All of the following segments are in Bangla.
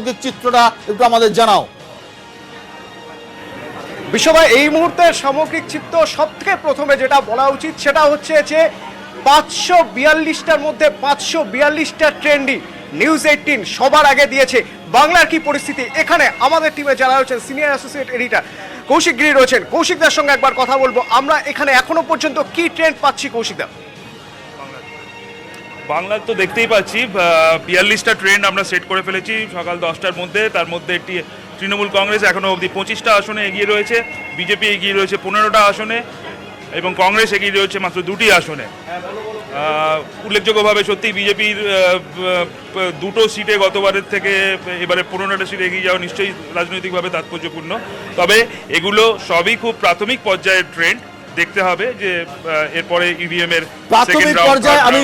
সামগ্রিক চিত্রটা একটু আমাদের জানাও। বিশ্বভাই, এই মুহূর্তের সামগ্রিক চিত্র সব থেকে প্রথমে যেটা বলা উচিত সেটা হচ্ছে যে 542টার মধ্যে 542টা ট্রেন্ডই নিউজ 18 সবার আগে দিয়েছে। বাংলার কি পরিস্থিতি, এখানে আমাদের টিমে যারা রয়েছেন সিনিয়র অ্যাসোসিয়েট এডিটর কৌশিক গিরি রয়েছেন, কৌশিকদার সঙ্গে একবার কথা বলবো। আমরা এখানে এখনো পর্যন্ত কি ট্রেন্ড পাচ্ছি কৌশিকদা? বাংলার তো দেখতেই পাচ্ছি 42টা ট্রেন্ড আমরা সেট করে ফেলেছি সকাল 10টার মধ্যে। তার মধ্যে একটি তৃণমূল কংগ্রেস এখনও অবধি 25টা আসনে এগিয়ে রয়েছে, বিজেপি এগিয়ে রয়েছে 15টা আসনে এবং কংগ্রেস এগিয়ে রয়েছে মাত্র 2টি আসনে। উল্লেখযোগ্যভাবে সত্যি বিজেপির 2টো সিটে গতবারের থেকে এবারে 15টা সিটে এগিয়ে যাওয়া নিশ্চয়ই রাজনৈতিকভাবে তাৎপর্যপূর্ণ। তবে এগুলো সবই খুব প্রাথমিক পর্যায়ের ট্রেন্ড, দেখতে হবে যে এরপরে ইভিএম এর প্রাথমিক পর্যায়ে আমি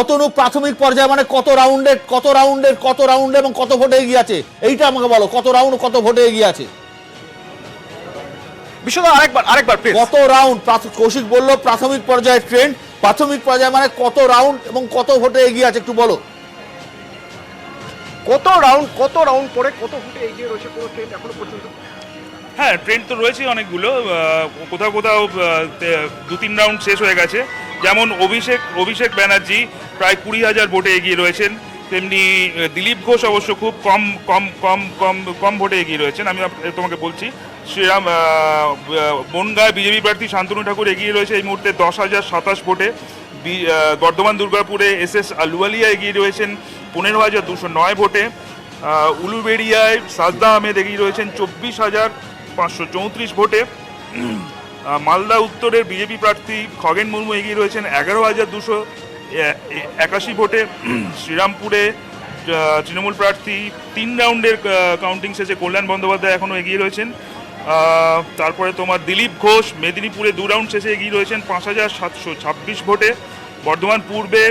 অতনু প্রাথমিক পর্যায়ে মানে কত রাউন্ডে এবং কত ভোটে এগিয়ে আছে এইটা আমাকে বলো, কত রাউন্ড কত ভোটে এগিয়ে আছে বিশ্বদা আরেকবার প্লিজ। কত রাউন্ড? কৌশিক বললো প্রাথমিক পর্যায়ের ট্রেন্ড, প্রাথমিক পর্যায়ে মানে কত রাউন্ড এবং কত ভোটে এগিয়ে আছে একটু বলো। কত রাউন্ড পরে কত ভোটে এগিয়ে রয়েছে পুরো ট্রেন্ড এখনো পর্যন্ত? হ্যাঁ, ট্রেন্ড তো রয়েছে অনেকগুলো, কোথাও 2-3 রাউন্ড শেষ হয়ে গেছে। যেমন অভিষেক ব্যানার্জি প্রায় 20,000 ভোটে এগিয়ে রয়েছেন, তেমনি দিলীপ ঘোষ অবশ্য খুব কম ভোটে এগিয়ে রয়েছেন। আমি তোমাকে বলছি, শ্রীরাম বনগাঁয় বিজেপি প্রার্থী শান্তনু ঠাকুর এগিয়ে রয়েছে এই মুহূর্তে 10,027 ভোটে। বর্ধমান দুর্গাপুরে এস আলুওয়ালিয়া এগিয়ে রয়েছেন 15,209 ভোটে। উলুবেড়িয়ায় সাজদা আহমেদ এগিয়ে রয়েছেন 24,534 ভোটে। মালদা উত্তরের বিজেপি প্রার্থী খগেন মুর্মু এগিয়ে রয়েছেন 11,281 ভোটে। শ্রীরামপুরে তৃণমূল প্রার্থী 3 রাউন্ডের কাউন্টিং শেষে কল্যাণ বন্দ্যোপাধ্যায় এখনও এগিয়ে রয়েছেন। তারপরে তোমার দিলীপ ঘোষ মেদিনীপুরে 2 রাউন্ড শেষে এগিয়ে রয়েছেন 5,726 ভোটে। বর্ধমান পূর্বে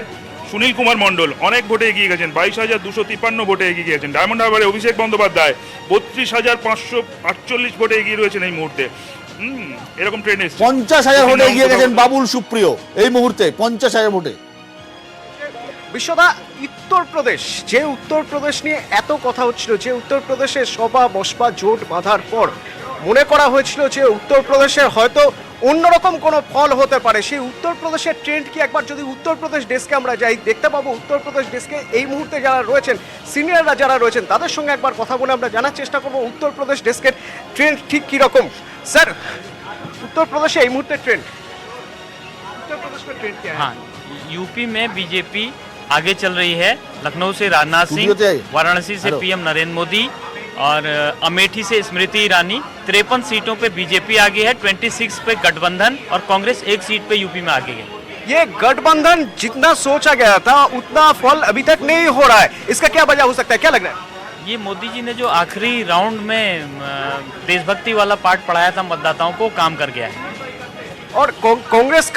সুনীল কুমার মণ্ডল অনেক ভোটে এগিয়ে গেছেন, 22,253 ভোটে এগিয়ে গিয়েছেন। ডায়মন্ড হারবারে অভিষেক বন্দ্যোপাধ্যায় 32,548 ভোটে এগিয়ে রয়েছেন এই মুহূর্তে। এরকম ট্রেন এসেছে। 50,000 ভোটে এগিয়ে গেছেন বাবুল সুপ্রিয় এই মুহূর্তে 50,000 ভোটে। বিশ্বদা, উত্তরপ্রদেশ নিয়ে এত কথা হচ্ছিল, যে উত্তরপ্রদেশের সভা বসবা জোট বাঁধার পর মনে করা হয়েছিল যে উত্তরপ্রদেশের হয়তো অন্যরকম কোনো ফল হতে পারে, সেই উত্তরপ্রদেশের ট্রেন্ড কি একবার যদি উত্তরপ্রদেশ ডেস্কে আমরা যাই দেখতে পাবো? উত্তরপ্রদেশ ডেস্কে এই মুহূর্তে যারা রয়েছেন সিনিয়ররা যারা রয়েছেন তাদের সঙ্গে একবার কথা বলে আমরা জানার চেষ্টা করবো উত্তরপ্রদেশ ডেস্কের ট্রেন্ড ঠিক কীরকম। স্যার, উত্তরপ্রদেশে এই মুহূর্তে ট্রেন্ড, उत्तर प्रदेश में ट्रेंड क्या है? हाँ, यूपी में बीजेपी आगे चल रही है। लखनऊ से राजनाथ सिंह, वाराणसी से पीएम नरेंद्र मोदी और अमेठी से स्मृति ईरानी। 53 सीटों पे बीजेपी आगे है, 26 पे गठबंधन और कांग्रेस 1 सीट पे यूपी में आगे है। ये गठबंधन जितना सोचा गया था उतना फल अभी तक नहीं हो रहा है, इसका क्या वजह हो सकता है, क्या लग रहा है? ये मोदी जी ने जो आखिरी राउंड में देशभक्ति वाला पाठ पढ़ाया था मतदाताओं को, काम कर गया है। और कांग्रेस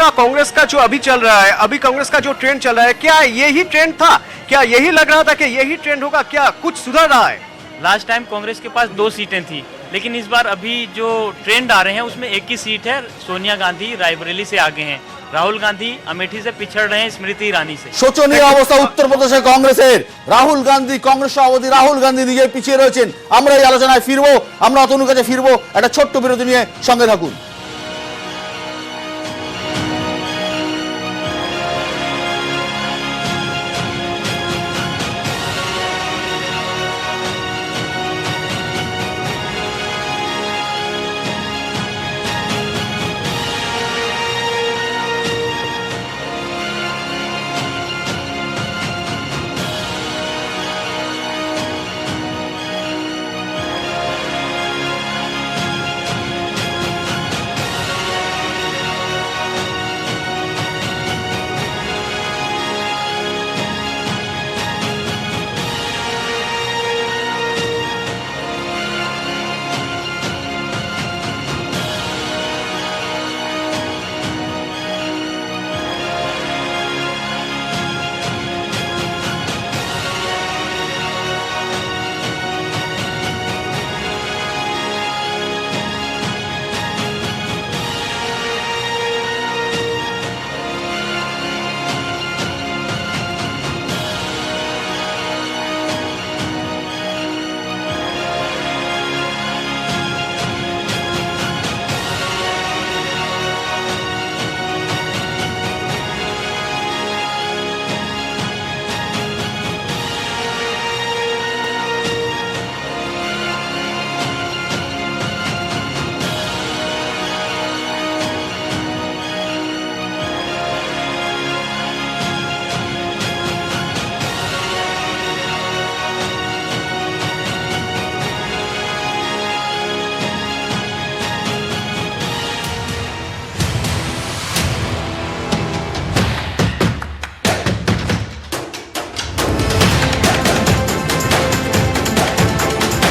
का जो अभी चल रहा है, अभी कांग्रेस का जो ट्रेंड चल रहा है, क्या यही ट्रेंड था? क्या यही लग रहा था कि यही ट्रेंड होगा? क्या कुछ सुधर रहा है? लास्ट टाइम कांग्रेस के पास 2 सीटें थी, लेकिन इस बार अभी जो ट्रेंड आ रहे हैं उसमें 1 ही सीट है। सोनिया गांधी रायबरेली से आगे हैं, राहुल गांधी अमेठी से पिछड़ रहे हैं स्मृति ईरानी से। শোচনীয় অবস্থা উত্তর প্রদেশে কংগ্রেসের। রাহুল গান্ধী, কংগ্রেস সভাপতি রাহুল গান্ধী নিজে পিছিয়ে রয়েছেন। আমরা এই আলোচনায় ফিরবো, আমরা অতনুর কাছে ফিরবো একটা ছোট্ট বিরতি নিয়ে, সঙ্গে থাকুন।